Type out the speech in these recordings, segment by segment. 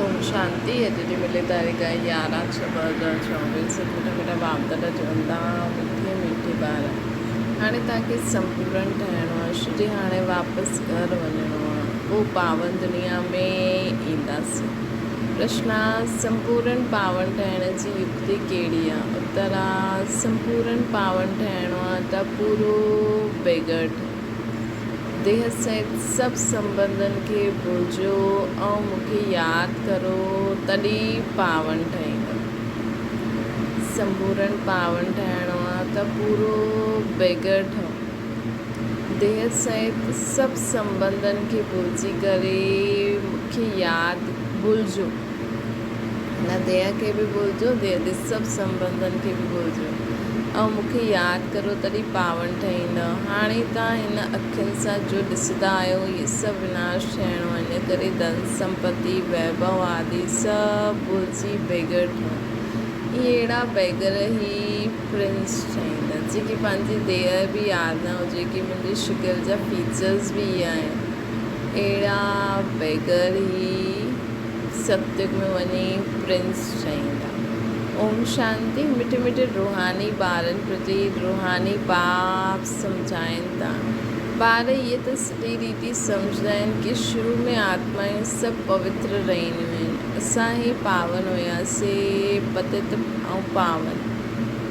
ओम शांति। अॼु जी मिली तारीख़ 11/6/2024। मिठा मिठा बाप दादा चवंदा मिठी मिठी ॿार हाणे तव्हांखे संपूर्ण ठहिणो आहे। श्री हाणे वापसि घर वञिणो आहे, पोइ पावन दुनिया में ईंदासीं। प्रश्न आहे, संपूर्ण पावन ठहिण जी युक्ति कहिड़ी आहे? उत्तर आहे, संपूर्ण पावन ठहिणो आहे त पूरो बेगट देह सहित सभु संबंधनि खे भुलिजो ऐं मूंखे यादि करो, तॾहिं पावन ठहींदो। संपूर्ण पावन ठहिणो आहे त पूरो बेगर ठहो, देह सहित सभु संबंधनि खे भुलिजी करे मूंखे यादि भुलिजो, न देह खे बि भुलिजो, देह जे सभु संबंधनि खे बि भुलिजो ऐं मूंखे यादि करो, तॾहिं पावन ठहींदव। हाणे तव्हां हिन अखियुनि सां जो ॾिसंदा आहियो, इहे सभु विनाश थियणो आहे। इन करे धन संपत्ति वैभव आदि सभु भुलिजी बेगर ठहो। इहे अहिड़ा बेगर ई प्रिंस ठहींदा, जेकी पंहिंजी देह बि यादि न हुजे कि मुंहिंजी शिकिल जा फीचर्स बि इहे आहिनि। अहिड़ा बेगर ई सत्युग में वञी प्रिंस ठहींदा। ओम शांति। मिठे मिठे रूहानी ॿारनि प्रति रूहानी बाप सम्झाइनि था। ॿार इहे त सिधी रीति सम्झंदा आहिनि कि शुरू में आत्मायूं सभु पवित्र रहियूं आहिनि, असां ई पावन हुयासीं, पतित ऐं पावन।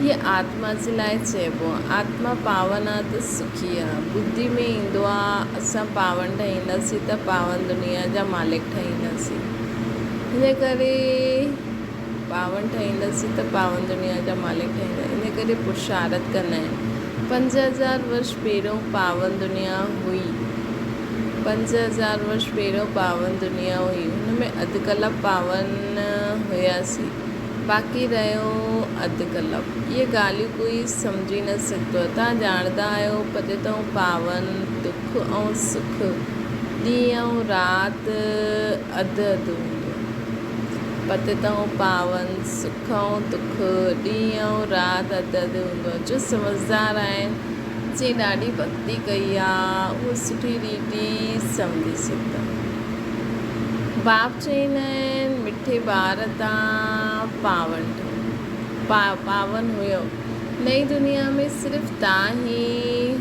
इहे आत्मा जे लाइ चइबो आहे। आत्मा पावन आहे त सुखी आहे। बुद्धि में ईंदो आहे असां पावन ठहींदासीं त पावन दुनिया जा मालिक ठहींदासीं। हिन करे पावन ठहींदासीं त पावन दुनिया जा मालिक ठहींदा। इन करे पुरुषारत कंदा आहिनि। 5000 वर्ष पहिरियों पावन दुनिया हुई, 5000 वर्ष पहिरियों पावन दुनिया हुई। हुन में अधु कलाक पावन हुयासीं, बाक़ी रहियो अधु कलाक। इहे ॻाल्हियूं कोई सम्झी न सघंदो। तव्हां ॼाणंदा आहियो पतित ऐं पावन, दुख ऐं सुख, ॾींहुं ऐं राति अधु अधु हूंदो। पतित ऐं पावन, सुख ऐं दुख, ॾींहुं ऐं राति अधु अधु हूंदो। जो समझदार आहिनि, जे ॾाढी भक्ति कई आहे, उहो सुठी रीति सम्झी सघंदा। बाप चवंदा आहिनि, मिठे ॿार तव्हां पावन ठहो, पावन हुयो। नई दुनिया में सिर्फ़ु तव्हां ई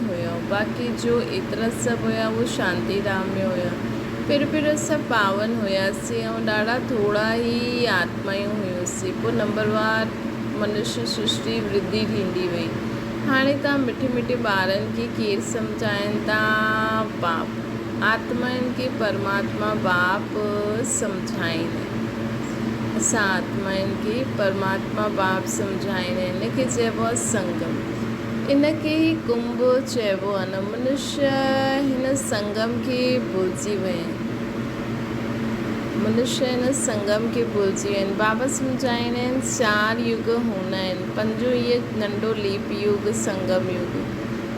हुयो, बाक़ी जो एतिरा सभु हुया उहो शांति धाम में हुया। पहिरियों सभु पावन हुयासीं ऐं ॾाढा थोरा ई आत्मायूं हुयूंसीं। पोइ नंबरवार मनुष्य सृष्टि वृद्धि थींदी वई। हाणे तव्हां मिठे मिठे ॿारनि खे केरु सम्झाइनि था? बाप। आत्माउनि खे परमात्मा बाप सम्झाईंदा। असां आत्माउनि खे परमात्मा बाप सम्झाईंदा। इनखे चइबो आहे संगम। इनखे ई कुंभ चइबो आहे न। मनुष्य हिन संगम खे भुलिजी विया आहिनि। मनुष्य हिन संगम खे भुलिजी विया आहिनि। बाबा सम्झाईंदा आहिनि 4 युग हूंदा आहिनि। पंजो इहे नंढो लीप युग, संगम युग।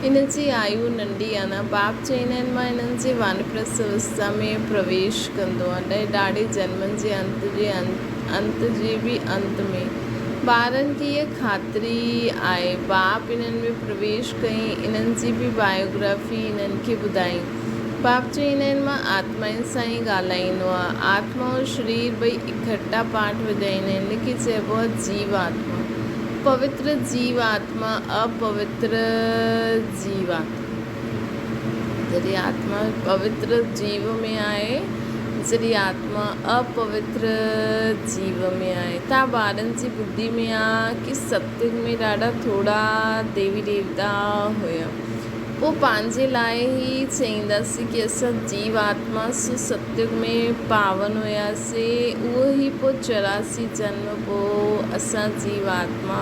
इन जी आयु नंढी आहे न। बाप चवंदा आहिनि मां हिननि जे वानप्रस्थ अवस्था में प्रवेश कंदो आहियां, ॾाढे जन्मनि जे अंत जे बि अंत में। ॿारनि खे इहा ख़ातिरी आहे। बाप इन्हनि में प्रवेश कयईं, इन्हनि जी बि बायोग्राफी इन्हनि खे ॿुधाई। बाप चवंदा आहिनि मां आत्माउनि सां ई ॻाल्हाईंदो आहे। आत्मा और शरीर ॿई इकट्ठा पाठ वॼाईंदा आहिनि। इनखे चइबो आहे जीव आत्मा। पवित्र जीव आत्मा, अपवित्र जीव आत्मा। जॾहिं आत्मा पवित्र जीव में आहे, जॾहिं आत्मा अपवित्र जीव में आहे। तव्हां ॿारनि जी बुद्धि में आहे कि सत्युग में ॾाढा थोरा देवी देवता हुया। पोइ पंहिंजे लाइ ई चईंदासीं कि असां जीव आत्मा सत्युग में पावन हुयासीं। उहो ई पोइ 84 जन्म पोइ असां जीव आत्मा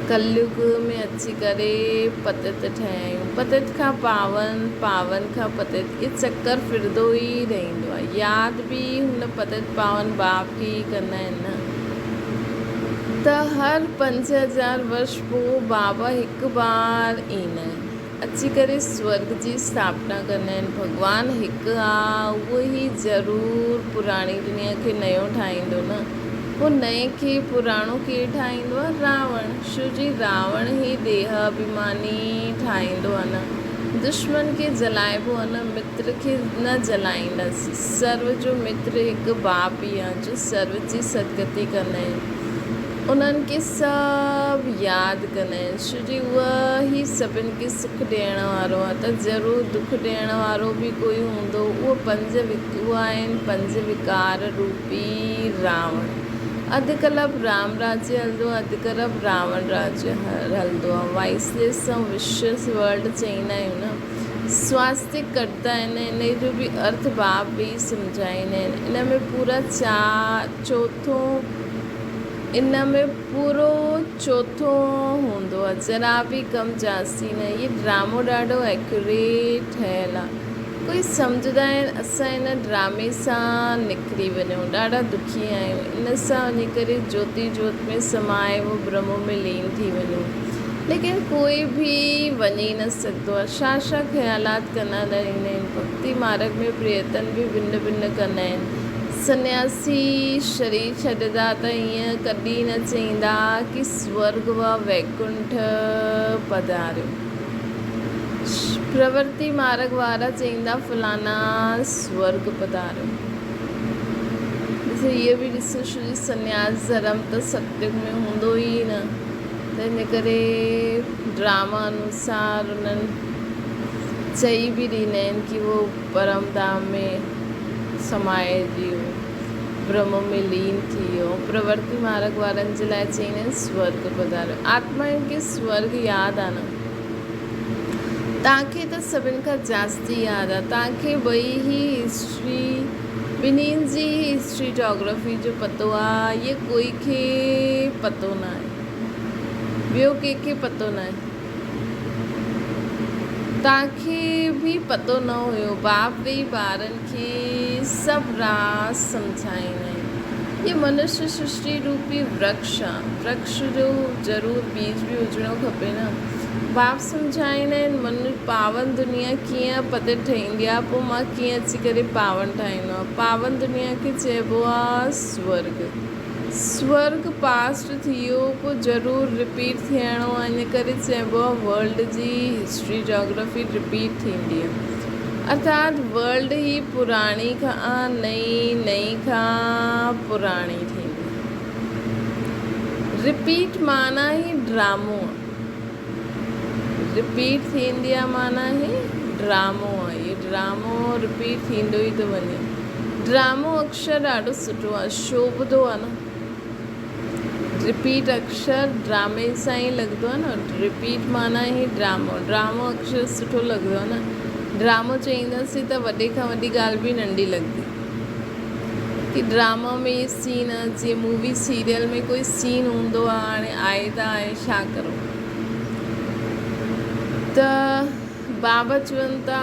कलयुग में अची करे पतित ठहिया आहियूं। पतित खां पावन, पावन खां पतित, इहो चकर फिरंदो ई रहंदो आहे। यादि बि हुन पतित पावन बाप खे ई कंदा आहिनि न। त हर 5000 वर्ष पोइ बाबा हिकु बार ईंदा आहिनि, अची करे स्वर्ग जी स्थापना कंदा आहिनि। भॻवानु हिकु आहे, उहो ई ज़रूरु पुराणी दुनिया खे नयो ठाहींदो न। पोइ नए खे पुराणो केरु ठाहींदो आहे? रावण। छो जी रावण ई देह अभिमानी ठाहींदो आहे न। दुश्मन खे जलाइबो आहे न, मित्र खे न जलाईंदासीं। सर्व जो मित्र हिकु बाप ई आहे जो सर्व जी सदगति कंदा आहिनि, उन्हनि खे सभु यादि कंदा आहिनि छो जो उहा ई सभिनि खे सुख ॾियण वारो आहे। त ज़रूरु दुख ॾियण वारो बि कोई हूंदो। उहा आहिनि पंज विकार रूपी रावण। अधु कलप राम राज्य हलंदो आहे, अधु कलप रावण राज्य हलंदो आहे। वाइसलेस ऐं विशियस वर्ल्ड चईंदा आहियूं न, स्वास्तिक करता आहिनि। इन जो बि अर्थ बाप बि सम्झाईंदा आहिनि। इन में पूरो चौथो हूंदो आहे, ज़रा बि कम जास्ती न। इहे ड्रामो ॾाढो एक्यूरेट ठहियलु आहे। कोई सम्झंदा आहिनि असां इन ड्रामे सां निकिरी वञूं, ॾाढा दुखी आहियूं, इन सां वञी करे ज्योति ज्योत में समाए वो ब्रह्म में लीन थी वञूं, लेकिन कोई बि वञी न सघंदो आहे। छा ख़्यालात कंदा रहंदा आहिनि। भक्ति मार्ग में प्रयत्न बि भिन्न भिन्न कंदा आहिनि। सन्यासी शरीर छॾंदा त ईअं कॾहिं न चईंदा कि स्वर्ग व वैकुंठ पधारियो। प्रवृत्ति मार्ग वारा चईंदा फलाना स्वर्ग पधारियो। ॾिसो इहे बि ॾिसो छो सन्यास धर्म त सत्युग में हूंदो ई न, त इन करे ड्रामा अनुसार उन्हनि चई बि ॾींदा आहिनि कि वो परम धाम में समाए जियो, ब्रह्म में लीन थी वियो। प्रवृत्ति मार्ग वारनि जे लाइ चईंदा आहिनि स्वर्ग पधारियो। आत्माउनि खे स्वर्ग यादि आहे न, तव्हांखे त सभिनि खां जास्ती यादि आहे। तव्हांखे ॿिन्हिनि जी हिस्ट्री जोग्राफी जो पतो आहे, इहे कोई खे पतो न आहे, ॿियो कंहिंखे पतो न आहे। तव्हांखे बि पतो न हुयो। बाप वेई ॿारनि खे सभु राज़ सम्झाईंदा आहिनि। इहे मनुष्य सृष्टि रूपी वृक्ष आहे, वृक्ष जो ज़रूरु बीज बि हुजिणो खपे न। बाप सम्झाईंदा आहिनि मनु पावन दुनिया कीअं पते ठहींदी आहे, पोइ मां कीअं अची करे पावन ठाहींदो आहे। पावन दुनिया खे चइबो आहे स्वर्ग। स्वर्ग पास्ट थी वियो, पोइ ज़रूरु रिपीट थियणो आहे, इन करे चइबो आहे वर्ल्ड जी हिस्ट्री जोग्राफी रिपीट थींदी आहे। अर्थात वर्ल्ड ई पुराणी खां नई खां पुराणी थींदी। रिपीट माना ई ड्रामो आहे, रिपीट थींदी आहे माना ई ड्रामो आहे। इहो ड्रामो रिपीट थींदो ई थो वञे। ड्रामो अक्षर ॾाढो सुठो आहे, शोभदो आहे न। रिपीट अक्षर ड्रामे सां ई लॻंदो आहे न। रिपीट माना ई ड्रामो, ड्रामो अक्षर सुठो लॻंदो आहे न। ड्रामो चईंदासीं त वॾे खां वॾी ॻाल्हि बि नंढी लॻंदी कि ड्रामा में इहे सीन, जीअं मूवी सीरियल में कोई सीन हूंदो आहे, हाणे आहे त आहे, छा करो। त बाबा चवनि था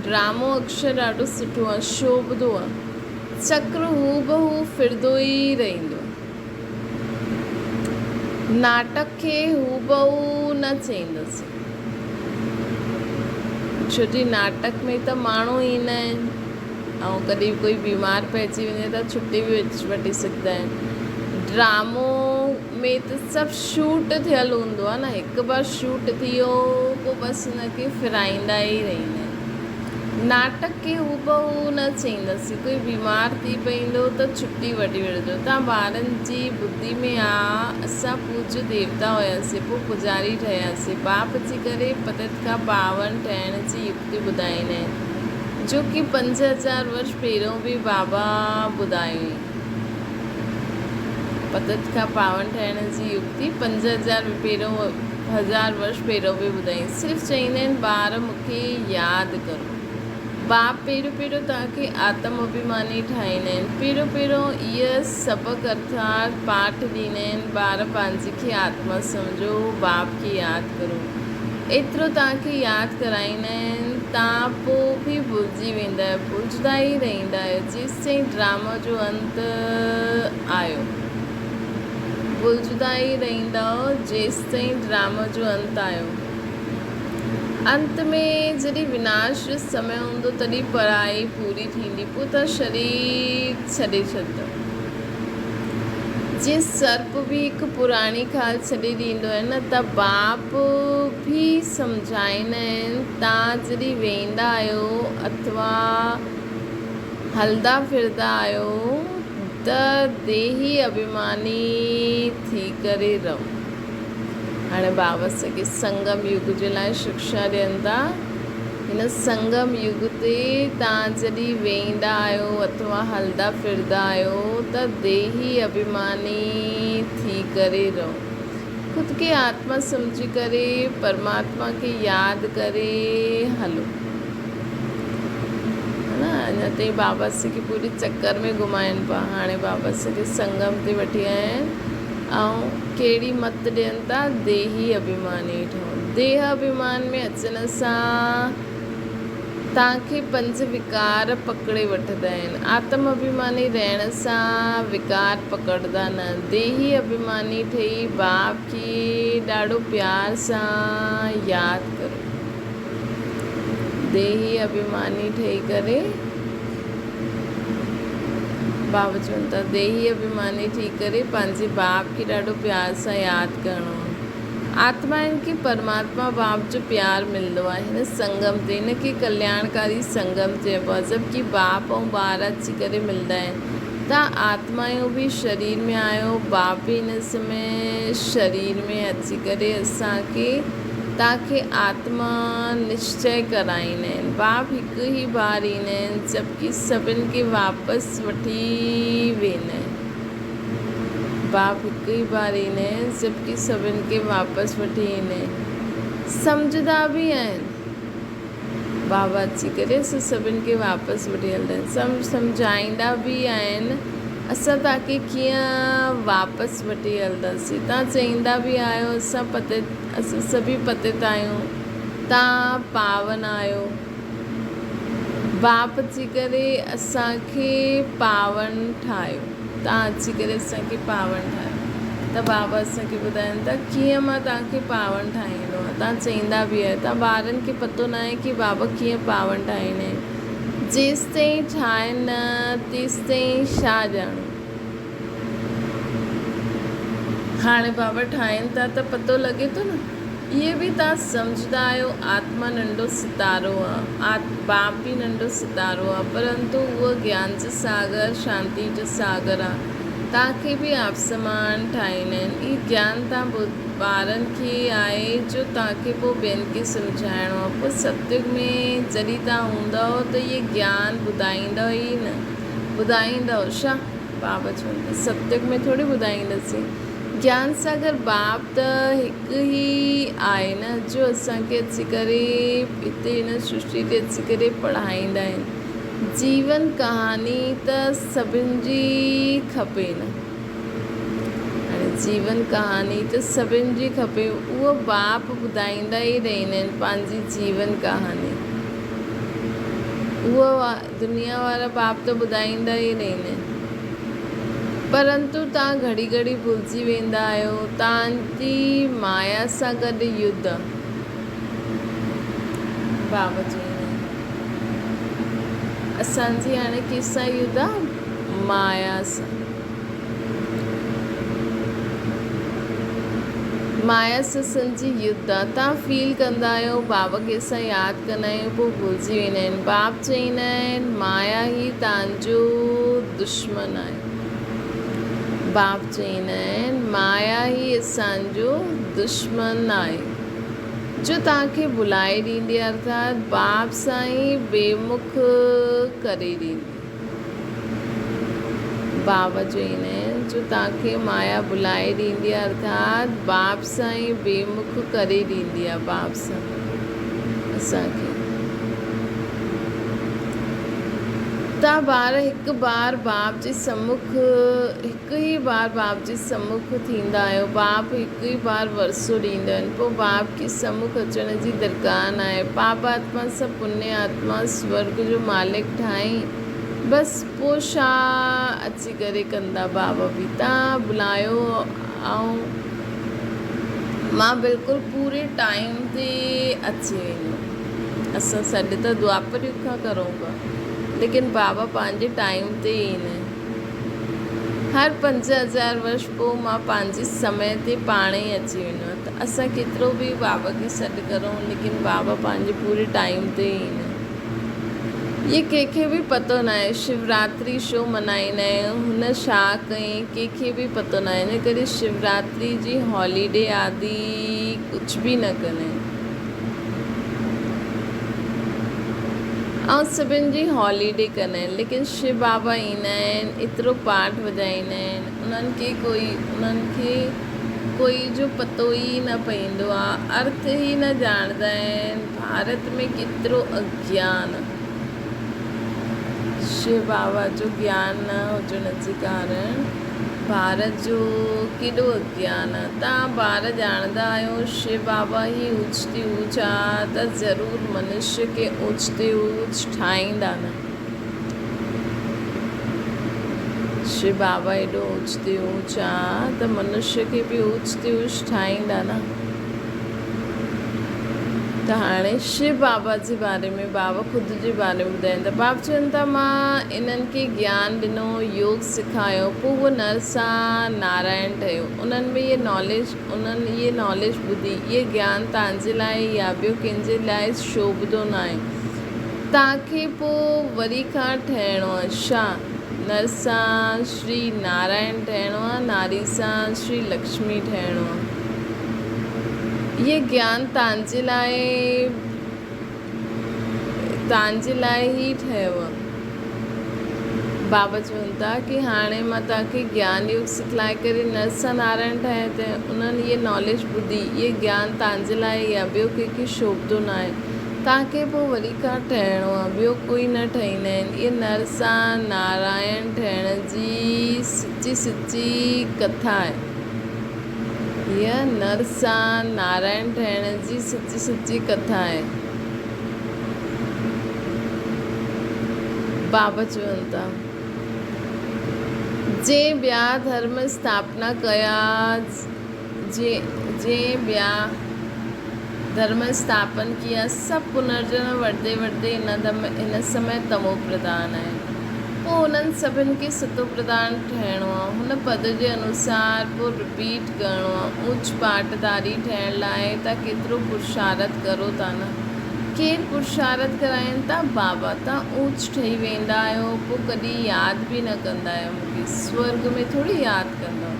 ड्रामो अक्षर ॾाढो सुठो आहे, शोभदो आहे। चक्र हू बहू फिरंदो ई रहंदो। नाटक खे हू बहू न चईंदसि, छो जी नाटक में त माण्हू ईंदा आहिनि ऐं कॾहिं कोई बीमार पइजी वञे त छुटी बि वठी सघंदा आहिनि। ड्रामो में त सभु शूट थियल हूंदो आहे न। हिकु बार शूट थी वियो, पोइ बसि हुनखे फिराईंदा ई रहंदा आहिनि। नाटक खे हू बहू न चईंदासीं। कोई बीमार थी पवंदो त छुटी वठी वठिजो। तव्हां ॿारनि जी ॿुधी में आहे, असां पूज्य देवता हुयासीं, पोइ पुजारी ठहियासीं। बाप अची करे पतत खां पावन ठहिण जी युक्ति ॿुधाईंदा आहिनि, जो कि 5000 वर्ष पहिरियों बि बाबा ॿुधाई हुई। पतत खां पावन ठहिण जी युक्ति 5000 वर्ष पहिरियों बि ॿुधाई। सिर्फ़ु चईंदा आहिनि ॿार मूंखे यादि करो। बाप पहिरियों तव्हांखे आत्म अभिमानी ठाहींदा आहिनि। पहिरियों इहा सबक अर्थात पाठ ॾींदा आहिनि। ॿार पंहिंजी खे आत्मा सम्झो, बाप खे यादि करो। एतिरो तव्हांखे यादि कराईंदा आहिनि, तव्हां पोइ बि भुलिजी वेंदा आहियो, भुलिजंदा ई रहंदा आहियो जेसि ताईं ड्रामा जो अंत आयो। भुलिजंदा ई रहंदा जेसि ताईं ड्रामा जो अंत आयो। अंत में जॾहिं विनाश जो समय हूंदो तॾहिं पढ़ाई पूरी थींदी, पोइ त शरीर छॾे छॾंदो। जे सर्प भी एक पुराणी खाल छॾे ॾींदो आहे न, त बाप भी सम्झाईंदा आहिनि तव्हां जॾहिं वेंदा आहियो अथवा हलंदा फिरदा आहियो त देही अभिमानी थी करे रहो। हाणे बाबा असांखे संगम युग जे लाइ शिक्षा ॾियनि था। हिन संगम युग ते तव्हां जॾहिं वेंदा आहियो अथवा हलंदा फिरदा आहियो त देही अभिमानी थी करे रहो। ख़ुदि खे आत्मा सम्झी करे परमात्मा खे यादि करे हलो, है न। अञा ताईं बाबा असांखे पूरी चक्कर में घुमाइनि पिया। हाणे बाबा असांखे संगम ते वठी आया आहिनि ऐं कहिड़ी मत ॾियनि था, देही अभिमानी ठहो। देह अभिमान में अचण सां तव्हांखे 5 विकार पकड़े वठंदा आहिनि। आत्म अभिमानी रहण सां विकार पकड़दा न। देही अभिमानी ठही बाप खे ॾाढो प्यार सां यादि करो। देही अभिमानी ठही करे बाबा चवनि था देही अभिमानी थी करे पंहिंजे बाप खे ॾाढो प्यार सां यादि करिणो आहे। आत्माउनि खे परमात्मा बाप जो प्यार मिलंदो आहे हिन संगम ते। हिन खे कल्याणकारी संगम चइबो आहे। जबकि बाप ऐं ॿार अची करे मिलंदा आहिनि। तव्हां आत्माऊं बि शरीर में आहियो, बाप बि हिन समय शरीर में अची करे असांखे तव्हांखे आत्मा निश्चय कराईंदा आहिनि। बाप हिकु ई बार ईंदा आहिनि, जबकि सभिनि खे वापसि वठी वेंदा आहिनि। बाप हिकु ई बार ईंदा आहिनि, जबकि सभिनि खे वापसि वठी ईंदा आहिनि। सम्झंदा बि आहिनि। बाबा अची करे असां सभिनि खे वापसि वठी हलंदा आहिनि। सम्झाईंदा बि आहिनि असां तव्हांखे कीअं वापसि वठी हलंदासीं। तव्हां चईंदा बि आहियो असां सभी पतित आहियूं, तव्हां पावन आहियो। बाप अची करे असांखे पावन ठाहियो। तव्हां अची करे असांखे पावन ठाहियो। त बाबा असांखे ॿुधाइनि था कीअं मां तव्हांखे पावन ठाहींदो आहे। तव्हां चईंदा बि आहियो। तव्हां ॿारनि खे पतो न आहे कि बाबा कीअं पावन ठाहींदा आहिनि। जेसि ताईं ठाहिनि न तेसि ताईं छा ॼाणो। हाणे बाबा ठाहिनि था त पतो लॻे थो न। इहे बि तव्हां सम्झंदा आहियो आत्मा नंढो सितारो आहे, बाप बि नंढो सितारो आहे, परंतु उहो ज्ञान जो सागर शांति जो सागर आहे। तव्हांखे बि आप समान ठाहींदा आहिनि। इहो ज्ञान तव्हां ॿारनि खे आहे जो तव्हांखे पोइ ॿियनि खे सम्झाइणो आहे। पोइ सत्युग में जॾहिं तव्हां हूंदव त इहे ज्ञान ॿुधाईंदव ई न। ॿुधाईंदव छा? बाबा चवनि था सत्युग में थोरी ॿुधाईंदासीं। ज्ञान सागर बाप त हिकु ई आहे न, जो असांखे अची करे हिते हिन सृष्टि ते अची करे पढ़ाईंदा आहिनि। जीवन कहानी त सभिनि जी खपे न। हाणे जीवन कहानी त सभिनि जी खपे। उहो बाप ॿुधाईंदा ई रहंदा आहिनि पंहिंजी जीवन कहानी। उहो दुनिया वारा बाप त ॿुधाईंदा ई रहंदा आहिनि, परंतु तव्हां घड़ी घड़ी भुलिजी वेंदा आहियो। तव्हांजी माया सां गॾु युद्ध बाबा चवंदा आहिनि। असांजी हाणे कंहिंसां युद्ध आहे? माया सां। माया सां असांजी युद्ध आहे। तव्हां फील कंदा आहियो बाबा कंहिंसां यादि कंदा आहियूं पोइ भुलिजी वेंदा आहिनि। बाप चवंदा आहिनि माया ई तव्हांजो दुश्मन आहे। बाप चवंदा आहिनि माया ई असांजो दुश्मन आहे, जो तव्हांखे भुलाए ॾींदी, अर्थात बाप सां ई बेमुख करे ॾींदी। बाबा चवंदा आहिनि जो तव्हांखे माया भुलाए ॾींदी, अर्थात बाप सां ई बेमुख करे ॾींदी आहे। बाप सां असांखे तव्हां ॿार हिकु बार बाप जे सम्मुख हिकु ई बार बाप जे सम्मुख थींदा आहियो। बाप हिकु ई बार वरसो ॾींदा आहिनि। पोइ बाप खे सम्मुख अचण जी दरकार न आहे। पाप आत्मा सां पुण्य आत्मा स्वर्ग जो मालिक ठाही, बसि पोइ छा अची करे कंदा बाबा बि। तव्हां बुलायो ऐं मां बिल्कुलु पूरे टाइम ते अची वेंदुमि। असां सॾु त द्वापर युग खां करूं पिया, लेकिन बाबा पंहिंजे टाइम ते ईंदा आहिनि। हर 5000 वर्ष पोइ मां पंहिंजे समय ते पाण ई अची वेंदो आहे। त असां केतिरो बि बाबा खे सॾु करूं, लेकिन बाबा पंहिंजे पूरे टाइम ते ई ईंदा। ये कंहिंखे बि पतो न आहे शिवरात्रि छो मल्हाईंदा आहियूं, हुन छा कयईं, कंहिंखे बि पतो न आहे। इन करे शिवरात्रि जी हॉलीडे आदि कुझु बि न कंदा आहिनि। ऐं सभिनि जी हॉलीडे कंदा आहिनि, लेकिन शिव बाबा ईंदा आहिनि, एतिरो पाठ वॼाईंदा आहिनि, उन्हनि खे कोई जो पतो ई न पवंदो आहे, अर्थ ई न ॼाणंदा आहिनि। भारत में केतिरो अज्ञान, शिव बाबा जो ज्ञान न हुजण जे कारण भारत जो केॾो अज्ञान आहे। तव्हां ॿार ॼाणंदा आहियो शिव बाबा ई ऊच ते ऊच आहे, त ज़रूरु मनुष्य खे ऊच ते ऊच ठाहींदा न। शिव बाबा एॾो ऊच ते ऊच आहे त मनुष्य खे बि ऊच ते ऊच ठाहींदा न। त हाणे शिव बाबा जे बारे में बाबा ख़ुदि जे बारे में ॿुधाइनि था। बाबा चवनि था मां इन्हनि खे ज्ञान ॾिनो, योग सेखारियो, पोइ उहो नर सां नारायण ठहियो। उन्हनि में उन्हनि इहे नॉलेज ॿुधी, इहे ज्ञान तव्हांजे लाइ या ॿियो कंहिंजे लाइ शोभदो न आहे। तव्हांखे पोइ वरी खां ठहिणो आहे छा? नर सां श्री नारायण ठहिणो आहे, नारी सां श्री लक्ष्मी ठहिणो आहे। ये ज्ञान तव्हांजे लाइ ई ठहियो आहे। बाबा चवनि था कि हाणे मां तव्हांखे ज्ञान योग सिखलाए करे नर सां नारायण ठाहिया, त उन्हनि इहे नॉलेज ॿुधी, इहे ज्ञान तव्हांजे लाइ या ॿियो कंहिंखे शोभदो न आहे। तव्हांखे पोइ वरी खां ठहिणो आहे, ॿियो कोई न ठाहींदा आहिनि। इहे नर सां नारायण ठहिण जी सची कथा आहे। हीअ नर सां नारायण ठहिण जी सची कथा आहे। बाबा चवनि था जे ॿिया धर्म स्थापना कया, जे ॿिया धर्म स्थापन किया, सब पुनर्जन्म वठंदे वठंदे इन समय तमो प्रधान आहे। पोइ उन्हनि सभिनि खे सतो प्रधान ठहिणो आहे। हुन पद जे अनुसार पोइ रिपीट करिणो आहे। ऊच पाठदारी ठहिण लाइ तव्हां केतिरो पुरुषार्थ करो था न। केरु पुरुषार्थ कराइनि था? बाबा। तव्हां ऊच ठही वेंदा आहियो, पोइ कॾहिं यादि बि न कंदा आहियो मूंखे। स्वर्ग में थोरी यादि कंदा।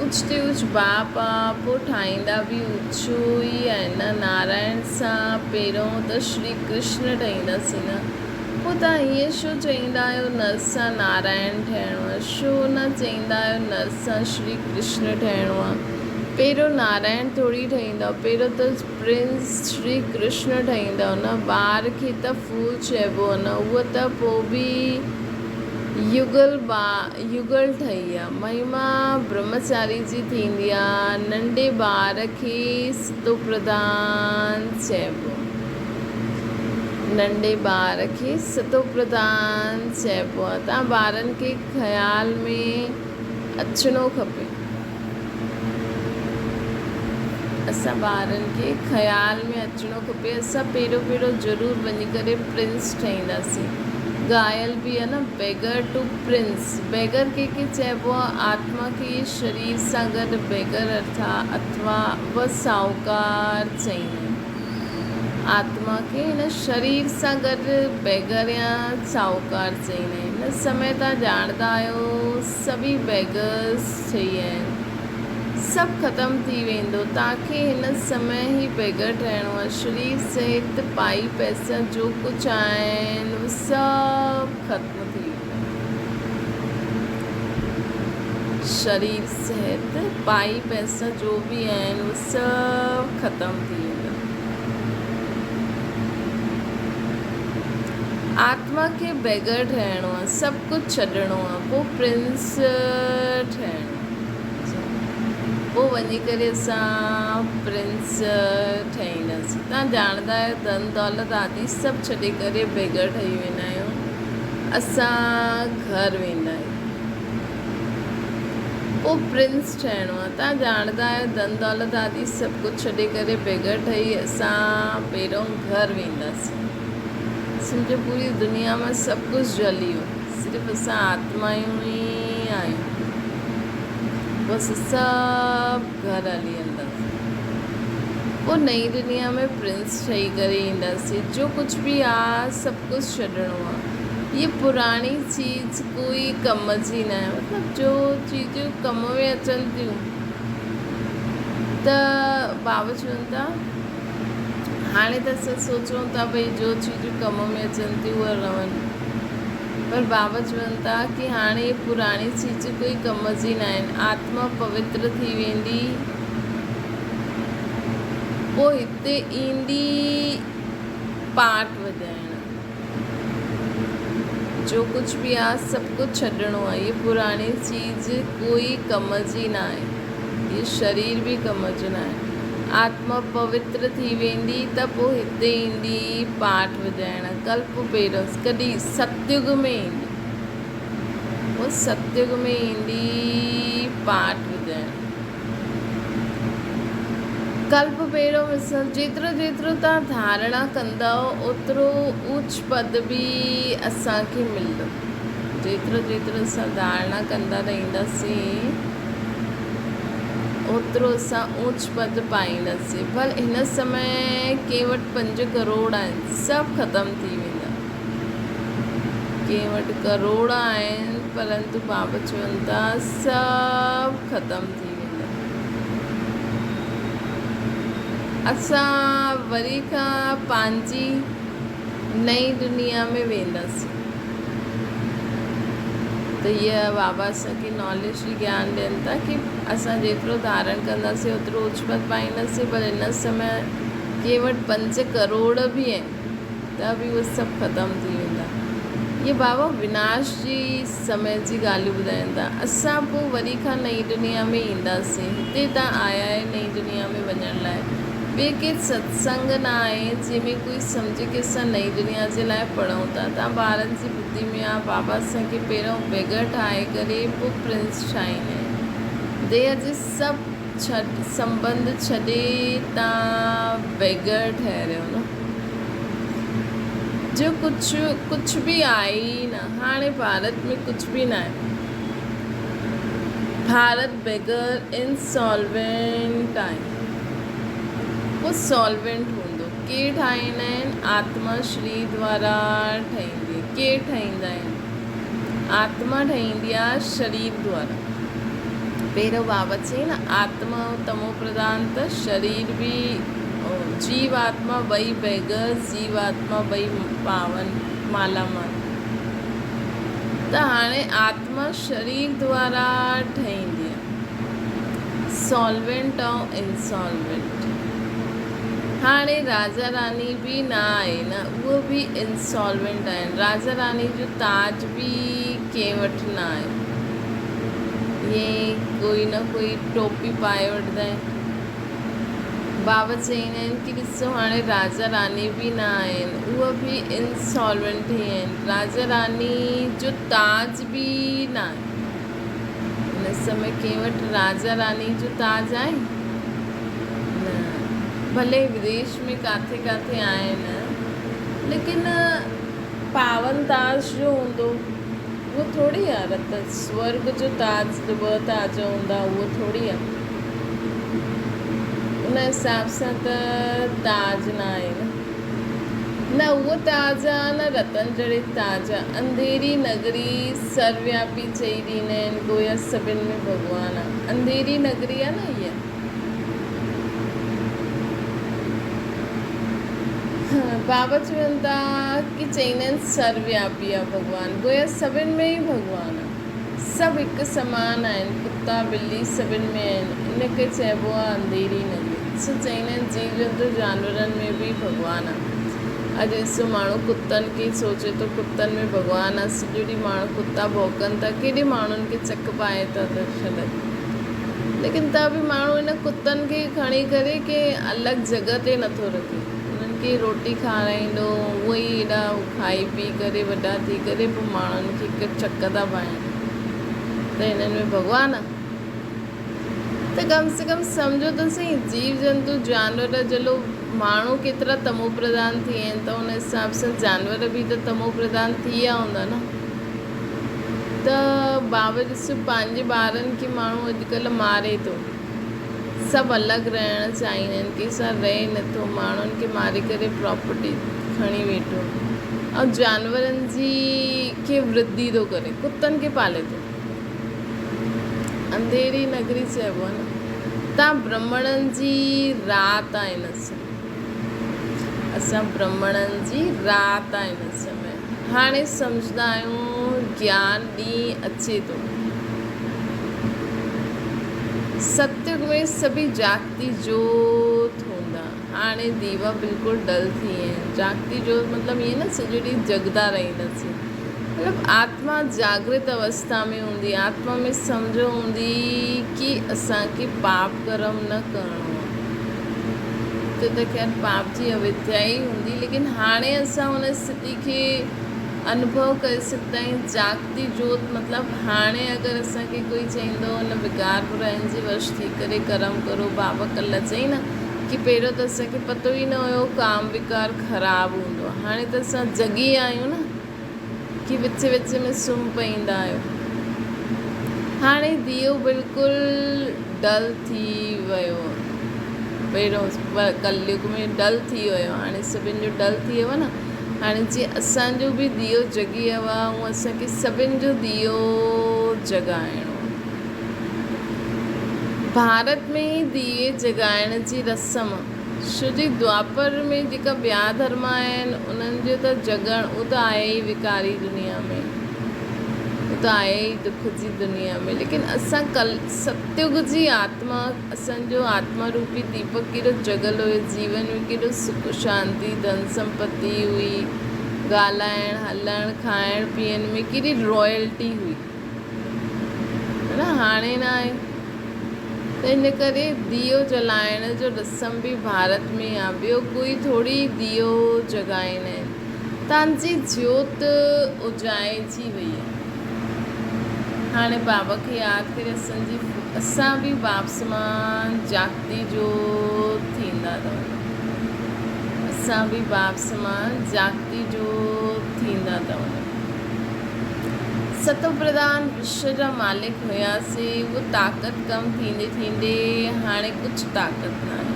ऊच ते ऊच बाप आहे, पोइ ठाहींदा बि ऊचो ई आहे न। नारायण सां पहिरियों त श्री कृष्ण ठाहींदासीं न। पोइ तव्हां हीअं छो चईंदा आहियो नर सां नारायण ठहिणो आहे? छो न चईंदा आहियो नर सां श्री कृष्ण ठहिणो आहे? पहिरियों नारायण थोरी ठहींदव, पहिरियों त प्रिंस श्री कृष्ण ठहींदव न। ॿार खे त फूल चइबो आहे न, उहा त पोइ बि युगल ठही आहे। महिमा ब्रह्मचारी जी थींदी आहे। नंढे ॿार खे सतो प्रधान चइबो आहे। नंढे ॿार खे सतो प्रधान चइबो आहे। तव्हां ॿारनि खे ख़्याल में अचिणो खपे। असां ॿारनि खे ख़्याल में अचिणो खपे। असां पहिरियों ज़रूरु वञी करे प्रिंस ठहींदासीं। ॻायल बि आहे न, बेगर टू प्रिंस। बेगर कंहिंखे चइबो आहे? आत्मा खे शरीर सां गॾु बेगर अथवा व साहूकार चईंदा आहिनि। आत्मा खे हिन शरीर सां गॾु बेगर या साहूकार चईंदा आहिनि। हिन समय तव्हां ॼाणंदा आहियो सभी बेगर्स ठही विया आहिनि। सभु ख़तमु थी वेंदो। तव्हांखे हिन समय ई बेगर ठहिणो आहे। शरीर सहित पाई पैसा जो कुझु आहिनि उहे सभु ख़तमु थी वेंदा। शरीर सहित पाई पैसा जो बि आहिनि उहे सभु ख़तमु थी वेंदा। आत्मा खे बेगर ठहिणो आहे, सभु कुझु छॾिणो आहे, पोइ प्रिंस ठहिणो। पोइ वञी करे असां प्रिंस ठहींदासीं। तव्हां ॼाणंदा आहियो धन दौलत आदि सभु छॾे करे बेगर ठही वेंदा आहियूं। असां घर वेंदा आहियूं, पोइ प्रिंस ठहिणो आहे। तव्हां ॼाणंदा आहियो धन दौलत आदि सभु कुझु छॾे करे बेगर ठही असां पहिरियों घर वेंदासीं। सम्झो पूरी दुनिया में सभु कुझु जली वियो, सिर्फ़ु असां आत्मायूं ई आहियूं। बसि सभु घर हली वेंदासीं। पोइ नई दुनिया में प्रिंस ठही करे ईंदासीं। जो कुझु बि आहे सभु कुझु छॾिणो आहे। ये पुराणी चीज़ कोई कम जी न आहे। मतिलबु जो चीज़ूं कम में अचनि थियूं त बाबा चवनि था हाणे त असां सोचूं था भई जो चीज़ूं कम में अचनि थियूं उहे रहनि, पर बाबा चवनि था कि हाणे पुराणी चीज़ूं कोई कम जी न आहिनि। आत्मा पवित्र थी वेंदी, पोइ हिते ईंदी पाठ वॼाइण। जो कुझु बि आहे सभु कुझु छॾिणो आहे। ये पुराणी चीज़ कोई कम जी न आहे, ये शरीर बि कम जो न आहे। आत्मा पवित्र थी वेंदी त पोइ हिते ईंदी पाठ वॼाइण। कल्प पहिरियों कॾहिं सतयुग में ईंदी, पोइ सतयुग में ईंदी पाठ वॼाइण। कल्प पहिरियों मिसल जेतिरो जेतिरो तव्हां धारणा कंदव ओतिरो उच्च पद बि असांखे मिलंदो। जेतिरो जेतिरो असां धारणा कंदा रहंदासीं ओतिरो असां उच्च पद पाईंदासीं। भले हिन समय कंहिं वटि 5 करोड़ आहिनि, सभु ख़तमु थी वेंदा। कंहिं वटि करोड़ आहिनि परंतु बाबा चवनि था सभु ख़तमु थी वेंदा। असां वरी खां पंहिंजी नई दुनिया में वेंदासीं। त हीअ बाबा असांखे नॉलेज जी ज्ञान ॾियनि था कि असां जेतिरो धारण कंदासीं ओतिरो उच्च पद पाईंदासीं। पर हिन समय कंहिं वटि 5 करोड़ बि आहिनि त बि उहे सभु ख़तमु थी वेंदा। ये बाबा विनाश जी समय जी ॻाल्हियूं ॿुधाइनि था। असां पोइ वरी खां नई दुनिया में ईंदासीं। हिते तव्हां आया आहे नई दुनिया में वञण लाइ। ॿिए के सत्संग न आहे जंहिंमें कोई सम्झे कि असां नई दुनिया जे लाइ पढ़ूं था। तव्हां ॿारनि जी बुद्धि में आहे बाबा असांखे पहिरियों बेगर ठाहे करे पोइ प्रिंस ठाहींदा आहिनि। देह जे सभु संबंध छॾे तव्हां बेगर ठहिरियो न। जो कुझु बि आहे ई न। हाणे भारत में कुझु बि न आहे। भारत बेगर इंसॉल्वेंट आहे। वो सॉल्वेंट हूंदो। केरु ठाहींदा आहिनि? आत्मा श्री द्वारा ठहींदी। केरु ठाहींदा आहिनि? आत्मा ठहींदी आहे शरीर द्वारा। पहिरियों बाबा चई न आत्मा तमो प्रधान त शरीर बि जीव आत्मा ॿई बेगर, जीव आत्मा ॿई पावन मालामाल। त हाणे आत्मा शरीर द्वारा ठहींदी आहे, सॉल्वेंट ऐं इंसॉल्वेंट। हाणे राजा रानी बि न आहे न, उहो बि इंसॉल्वेंट आहिनि। राजा रानी जो ताज बि कंहिं वटि न आहे। ईअं कोई न कोई टोपी पाए वठंदा आहिनि। बाबा चईंदा आहिनि कि ॾिसो हाणे राजा रानी बि न आहिनि, उहे बि इंसॉल्वेंट ई आहिनि। राजा रानी जो ताज बि न आहे। हिन समय कंहिं वटि राजा रानी जो ताज आहे न। भले विदेश में किथे किथे आहिनि लेकिन पावन ताज जो हूंदो उहो थोरी आहे। रत स्वर्ग जो ताज जो 2 ताज हूंदा उहो थोरी आहे। उन हिसाब सां त ताज न आहे न उहो ताज आहे न रतन जड़ित ताज आहे। अंधेरी नगरी सर्वव्यापी चई ॾींदा आहिनि। गोया सभिनि में भॻवानु आहे। अंधेरी नगरी आहे न हीअ। बाबा चवनि था कि चईंदा आहिनि सर्वव्यापी आहे भॻवानु। गोया सभिनि में ई भॻवानु आहे। सभु हिकु समान आहिनि। कुता ॿिली सभिनि में आहिनि। इनखे चइबो आहे अंधेरी नगरी। सो चईंदा आहिनि जीव जंतु जानवरनि में बि भॻवानु आहे। अॼु ॾिसो माण्हू कुतनि खे सोचे थो कुतनि में भॻवानु आहे। सॼो ॾींहुं माण्हू कुता भौंकनि था। केॾे माण्हुनि खे चक पाए था छॾनि। लेकिन त बि माण्हू इन कुतनि खे खणी करे कंहिं अलॻि जॻह ते नथो रखे। उन्हनि खे रोटी खाराईंदो उहो ई एॾा खाई पी करे वॾा थी करे पोइ माण्हुनि खे हिकु चक था पाइनि। त हिननि में भॻवानु आहे। त कम से कम सम्झो त सही जीव जंतु जानवर जलो माण्हू केतिरा तमो प्रधान थी विया आहिनि त उन हिसाब सां जानवर बि त तमो प्रधान थी विया हूंदा न। त बाबा ॾिसो पंहिंजे ॿारनि खे माण्हू अॼुकल्ह मारे थो। सभु अलॻि रहणु चाहींदा आहिनि, कंहिंसां रहे नथो, माण्हुनि खे मारे करे प्रॉपर्टी खणी वेठो, ऐं जानवरनि जी खे वृद्धि थो करे, कुतनि खे पाले थो। अंधेरी नगरी चइबो आहे न। तव्हां ब्राह्मणनि जी राति आहे हिन समय, असां ब्राह्मणनि जी राति आहे हिन समय। हाणे सम्झंदा आहियूं ज्ञान ॾींहुं अचे थो। सतयुग में सभी जागती जोत हूंदा, हाणे दीवा बिल्कुलु डल थी विया आहिनि। जागती जोत मतिलबु ईअं न सॼो ॾींहुं जगदा रहंदासीं, मतिलबु आत्मा जागृत अवस्था में हूंदी। आत्मा में सम्झ हूंदी कि असांखे पाप कर्म न करिणो आहे। त ख़ैर पाप जी अविद्या ई हूंदी, लेकिन हाणे असां हुन स्थिति खे अनुभव करे सघंदा आहियूं। जागती जोत मतिलबु हाणे अगरि असांखे कोई चईंदो हुन विकार बुराइनि जे वश थी करे कर्म करो, बाबा कल्ह चई न कि पहिरियों त असांखे पतो ई न हुयो काम विकार ख़राबु हूंदो आहे। हाणे त असां जगी आहियूं न कि विच विच में सुम्ही पईंदा आहियो। हाणे दियो बिल्कुलु डल थी वियो, पहिरियों कलयुग में डल थी वियो, हाणे सभिनि जो डल थी वियो न। हाणे जीअं असांजो बि दियो जगी वियो आहे, ऐं असांखे सभिनि जो दियो जगाइणो। भारत में ई दिए जगाइण जी रस्म, छो जी द्वापर में जेका ॿिया धर्म आहिनि उन्हनि जो त जगण उहो त आहे ई विकारी दुनिया में, उहो त आहे ई दुख जी दुनिया में। लेकिन असां सतयुग जी आत्मा, असांजो आत्मा रूपी दीपक केॾो जगल हुयो। जीवन में केॾो सुख शांति धन संपत्ति हुई, ॻाल्हाइण हलण खाइण पीअण में केॾी रॉयल्टी हुई, है न। हाणे न आहे, त इन करे दियो जलाइण जो रस्म बि भारत में आहे। ॿियो कोई थोरी दियो जगाईंदा आहिनि। तव्हांजी ज्योत उजाइजी वई आहे। हाणे बाबा खे यादि करे असां बि वापस मां जागती जोत थींदा था वञूं। असां बि वापस मां जागती जोत थींदा था वञूं। सतो प्रधान विश्व जा मालिक हुयासीं, उहो ताक़त कम थींदे थींदे हाणे कुझु ताक़त न आहे।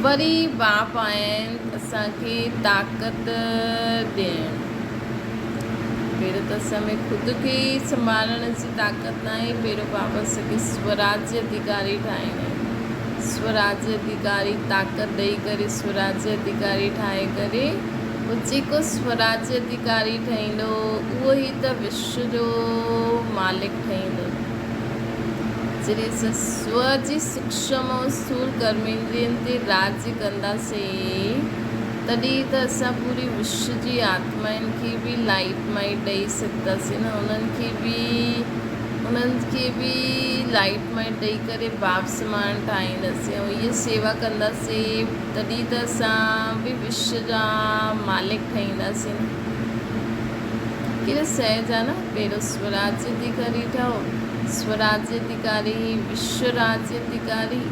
वरी बाप आया आहिनि असांखे ताक़त ॾियणु। पहिरियों त असां में ख़ुदि खे संभालण जी ताक़त न आहे। पहिरियों बाबा असांखे स्वराज्य अधिकारी ठाहींदा आहिनि। स्वराज्य अधिकारी ताक़त ॾेई करे स्वराज्य अधिकारी ठाहे करे, उहो जेको स्वराज्य अधिकारी ठहींदो उहो ई त विश्व जो मालिक ठहींदो। जॾहिं असां स्व जी सूक्ष्म ऐं स्थूल कर्मेंद्रियनि ते राज्य कंदासीं, तॾहिं त असां पूरी विश्व जी आत्माउनि खे बि लाइट माइट ॾेई सघंदासीं न। उन्हनि खे बि लाइट माइट ॾेई करे बाप समान ठाहींदासीं ऐं इहा सेवा कंदासीं, तॾहिं त असां बि विश्व जा मालिक ठहींदासीं न। कहिड़ो सहज आहे न। पहिरियों स्वराज्य अधिकारी ठहो, स्वराज्य अधिकारी विश्व राज्य अधिकारी,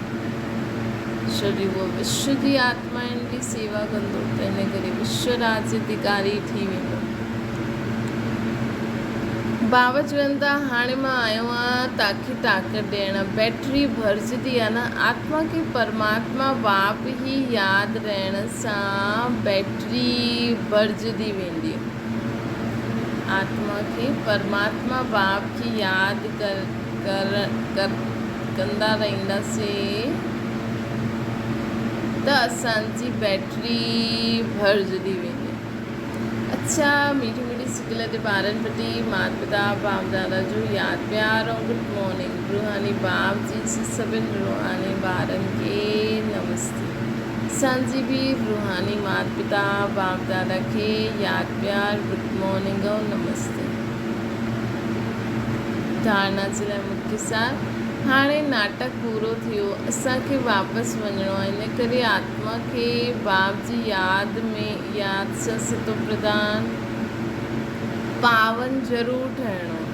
छो जो उहो विश्व जी आत्माउनि जी सेवा कंदो, त इन करे विश्व राज्य अधिकारी थी वेंदो। बाबा चवनि था हाणे मां आयो आहियां तव्हांखे ताक़त ॾियणु। बैटरी भरिजंदी आहे न। आत्मा खे परमात्मा बाप ई यादि रहण सां बैटरी भरिजंदी वेंदी। आत्मा खे परमात्मा बाप खे यादि कंदा रहंदासीं त असांजी बैटरी भरिजंदी वेंदी। अच्छा, मीठी मीठी सिकल ते ॿारनि प्रति माता पिता बाप दादा जो यादि प्यार ऐं गुड मॉर्निंग। रूहानी बाप जी सभिनि रूहानी ॿारनि खे नमस्ते। असांजी बि रूहानी माता पिता बाप दादा खे यादि प्यार गुड मॉर्निंग ऐं नमस्ते। धारणा जे लाइ मुख्य सार। हाणे नाटक पूरो थियो, असांखे वापसि वञिणो आहे। इन करे आत्मा खे बाप जी यादि सां सतो प्रधान पावन ज़रूरु ठहिणो आहे।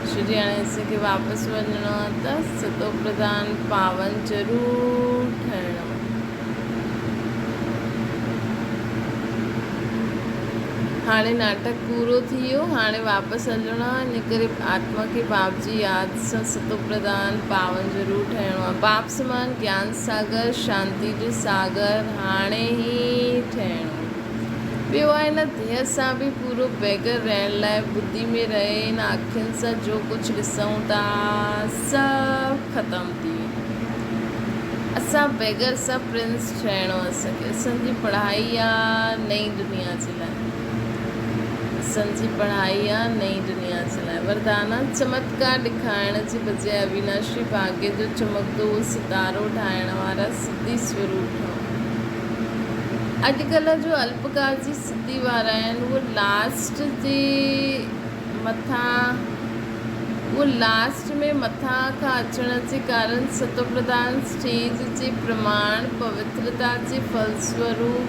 छो जो हाणे असांखे वापसि वञिणो आहे त सतो प्रधान पावन ज़रूरु ठहिणो आहे। हाणे नाटक पूरो थी वियो, हाणे वापसि हलिणो आहे। इन करे आत्मा खे बाप जी यादि सां सतो प्रधान पावन ज़रूरु ठहिणो आहे। बाप समान ज्ञान सागर, शांती जो सागर हाणे ई ठहिणो। ॿियो आहे न, देह सां बि पूरो बेगर रहण लाइ बुद्धि में रहे इन अखियुनि सां जो कुझु ॾिसूं था सभु ख़तमु थी वेंदो। असां बेगर सां प्रिंस ठहिणो आहे असांखे। असांजी पढ़ाई आहे नई दुनिया जे लाइ, असांजी पढ़ाई आहे नई दुनिया जे लाइ। वरदान आहे चमत्कार ॾेखारण जे बजाए अविनाशी भाग्य जो चमकंदो सितारो ठाहिण वारा सिद्धि स्वरूप ठहो। अॼुकल्ह जो अल्पकाल जी सिद्धि वारा आहिनि, उहो लास्ट में मथां खां अचण जे कारण सतो प्रधान स्टेज जे प्रमाण पवित्रता जे फलस्वरूप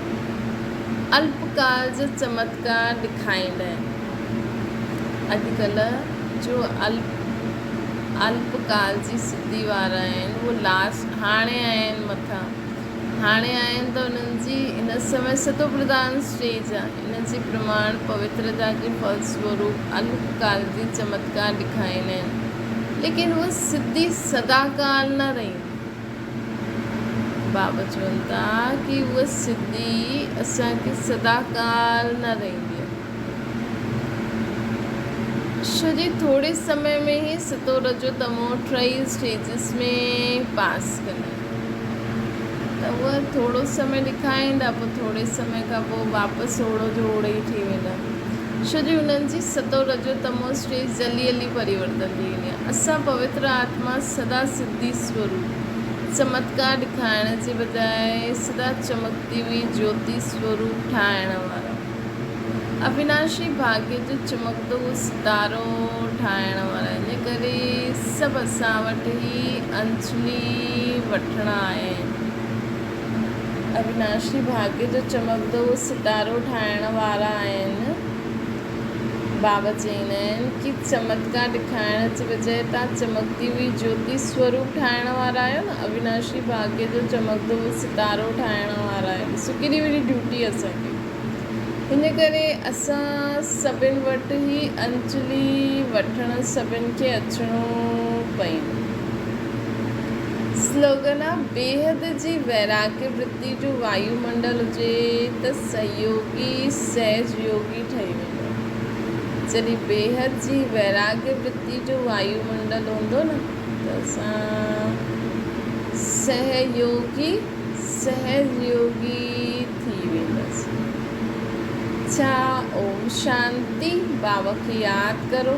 अल्पकाल जा चमत्कार ॾेखारींदा आहिनि। अॼुकल्ह जो अल्पकाल जी सिद्धि वारा आहिनि, उहो हाणे आहिनि मथां, हाणे आहिनि त उन्हनि जी इन समय सतो प्रधान स्टेज आहे। इन जे प्रमाण पवित्रता जे फलस्वरूप अल्पकाल जी चमत्कार ॾेखारींदा आहिनि, लेकिन उहा सिद्धि सदाकाल न रहंदी। बाबा चवनि था कि उहा सिद्धि असांखे सदाकाल न रहंदी आहे, छो जे थोरे समय में ई सतो रजो तमो टई स्टेजिस में पास कंदा आहिनि। त उहा थोरो समय ॾेखारींदा, पोइ थोरे समय खां पोइ वापसि ओड़ो जो ओड़ो ई थी वेंदा, छो जो उन्हनि जी सतो रजो तमो स्टेज जल्दी जल्दी परिवर्तन थी वेंदी आहे। असां पवित्र आत्मा सदा सिद्धि स्वरूप चमत्कार ॾेखारण जे बजाए सदा चमकती हुई ज्योति स्वरूप ठाहिण वारा अविनाशी भाग्य जो चमकंदो सितारो ठाहिण वारा। इन करे सभु असां वटि ई अंजलि वठणा आहिनि। अविनाशी भाग्य जो चमकंदो सितारो ठाहिण वारा आहिनि। बाबा चवंदा आहिनि कि चमत्कार ॾेखारण जे बजाए तव्हां चमकती हुई ज्योति स्वरूप ठाहिण वारा आहियो न, अविनाशी भाग्य जो चमकंदो सितारो ठाहिण वारा आहियो। ॾिसो केॾी वॾी ड्यूटी असांखे। हिन करे असां सभिनि वटि ई अंजलि वठणु सभिनि खे अचिणो पवंदो। स्लोगन आहे बेहद जी वैराग्य वृत्ति जो वायुमंडल हुजे त सहयोगी सहज योगी ठही वेंदो। जॾहिं बेहद जी वैराग्य वृत्ति जो वायुमंडल हूंदो न त असां सहयोगी सहज योगी थी वेंदासीं। अच्छा, ओम शांति। बाबा खे यादि करो।